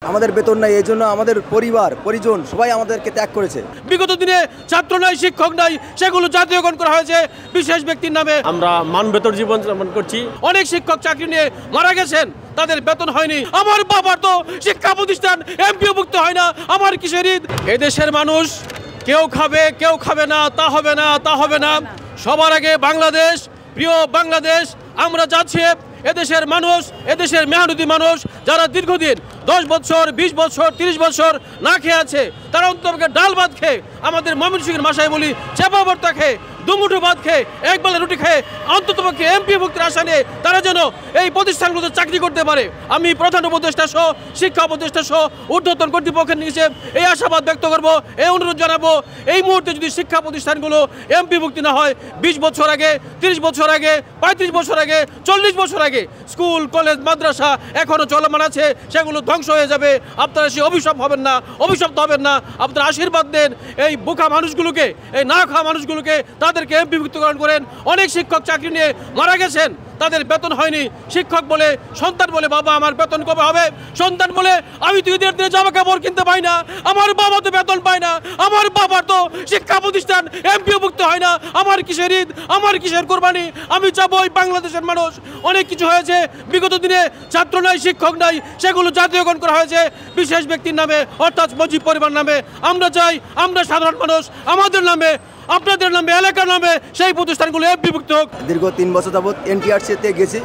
আমাদের বেতন নাই, এই জন্য আমাদের পরিবার পরিজন সবাই আমাদেরকে ত্যাগ করেছে। বিগত দিনে ছাত্র নাই, শিক্ষক নাই, সেগুলো জাতীয়করণ করা হয়েছে বিশেষ ব্যক্তির নামে। আমরা মান বেতন জীবন যাপন করছি। অনেক শিক্ষক চাকরি নিয়ে মারা গেছেন, তাদের বেতন হয়নি। আমার বাবার তো শিক্ষা প্রতিষ্ঠান এমপিওভুক্ত হয় না, আমার কিসের ঈদ? এদেশের মানুষ কেউ খাবে কেউ খাবে না, তা হবে না, তা হবে না। সবার আগে বাংলাদেশ, প্রিয় বাংলাদেশ। আমরা যাচ্ছি এদেশের মানুষ, এদেশের মেহনতি মানুষ যারা দীর্ঘদিন 10 বছর, 20 বছর, 30 বছর না খেয়ে আছে, তারা অন্তপক্ষে ডাল ভাত খেয়ে, আমাদের ময়মনসিংহের ভাষায় বলি চেপা ভর্তা খেয়ে, দুমুঠো ভাত খেয়ে, একবেলা রুটি খেয়ে, অন্ততপক্ষে এমপিওভুক্তির আশা নিয়ে তারা যেন এই প্রতিষ্ঠানগুলোতে চাকরি করতে পারে। আমি প্রধান উপদেষ্টা সহ, শিক্ষা উপদেষ্টা সহ ঊর্ধ্বতন কর্তৃপক্ষের নিচে এই আশাবাদ ব্যক্ত করব, এই অনুরোধ জানাবো। এই মুহূর্তে যদি শিক্ষা প্রতিষ্ঠানগুলো এমপিভুক্তি না হয়, 20 বছর আগে, 30 বছর আগে, 35 বছর আগে, 40 বছর আগে স্কুল, কলেজ, মাদ্রাসা এখনো চলমান আছে, সেগুলো ধ্বংস হয়ে যাবে। আপনারা সে অভিশাপ হবেন না, অভিশপ্ত হবেন না। আপনারা আশীর্বাদ দেন এই বোকা মানুষগুলোকে, এই না খাওয়া মানুষগুলোকে, তাদেরকে এমপিভুক্তকরণ করেন। অনেক শিক্ষক চাকরি নিয়ে মারা গেছেন, তাদের বেতন হয়নি। শিক্ষক বলে, সন্তান বলে, বাবা আমার বেতন কবে হবে? সন্তান বলে, আমি তো ঈদের দিনে জামা কাপড় কিনতে পাই না, আমার বাবা তো বেতন পায় না, আমার বাবার তো শিক্ষা প্রতিষ্ঠান এমপিওভুক্ত হয় না, আমার কিসের ঈদ, আমার কিসের কোরবানি? আমি চাবো এই বাংলাদেশের মানুষ, অনেক কিছু হয়েছে বিগত দিনে, ছাত্র নাই, শিক্ষক নাই, সেগুলো জাতীয়করণ করা হয়েছে বিশেষ ব্যক্তির নামে, অর্থাৎ মুজিব পরিবার নামে। আমরা চাই, আমরা সাধারণ মানুষ, আমাদের নামে, আপনাদের নামে, এলাকার নামে সেই প্রতিষ্ঠানগুলো এমপিভুক্ত হোক। দীর্ঘ 3 বছর যাবৎ এনটিআরসিতে গেছি,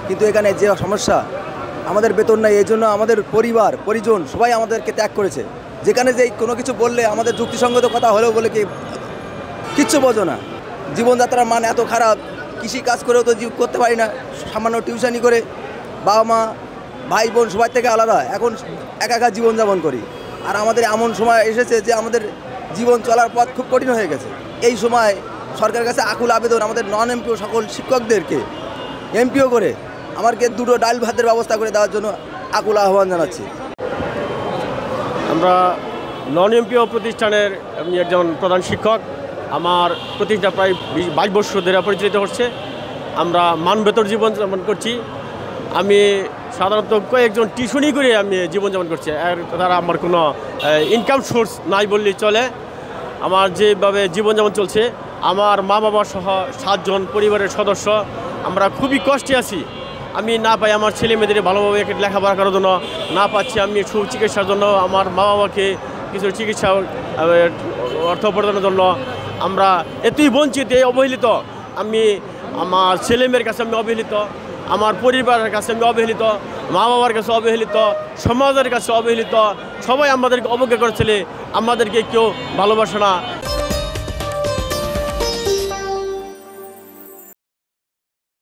কিন্তু এখানে যে সমস্যা, আমাদের বেতন নাই, এই জন্য আমাদের পরিবার পরিজন সবাই আমাদেরকে ত্যাগ করেছে। যেখানে যে কোনো কিছু বললে আমাদের যুক্তিসঙ্গত কথা হলেও বলে কি কিচ্ছু বোঝো না। জীবনযাত্রার মান এত খারাপ, কৃষি কাজ করেও তো করতে পারি না, সামান্য টিউশনি করে বাবা মা ভাই বোন সবাই থেকে আলাদা, এখন একা একা জীবনযাপন করি। আর আমাদের এমন সময় এসেছে যে আমাদের জীবন চলার পথ খুব কঠিন হয়ে গেছে। এই সময় সরকারের কাছে আকুল আবেদন, আমাদের নন এমপিও সকল শিক্ষকদেরকে এমপিও করে আমাকে 2টো ডাল ভাতের ব্যবস্থা করে দেওয়ার জন্য আকুল আহ্বান জানাচ্ছি। আমরা নন এমপিও প্রতিষ্ঠানের আমি একজন প্রধান শিক্ষক। আমার প্রতিষ্ঠান প্রায় 22 বছর ধরে পরিচালিত হচ্ছে। আমরা মান বেতন জীবন যাপন করছি। আমি সাধারণত কয়েকজন টিউশনি করে আমি জীবনযাপন করছি, আর তারা আমার কোনো ইনকাম সোর্স নাই বললেই চলে। আমার যেভাবে জীবনযাপন চলছে, আমার মা বাবা সহ 7 জন পরিবারের সদস্য, আমরা খুবই কষ্টে আছি। আমি না পাই আমার ছেলে মেয়েদের ভালোভাবে লেখাপড়া করার জন্য, না পাচ্ছি আমি সুচিকিৎসার জন্য আমার মা বাবাকে কিছু চিকিৎসা অর্থ প্রদানের জন্য। আমরা এতই বঞ্চিত, অবহেলিত। আমি আমার ছেলে মেয়ের কাছে আমি অবহেলিত, আমার পরিবারের কাছে আমি অবহেলিত, মা বাবার কাছে অবহেলিত, সমাজের কাছে অবহেলিত। সবাই আমাদেরকে অবজ্ঞা করেছিলে, আমাদেরকে কেউ ভালোবাসে না।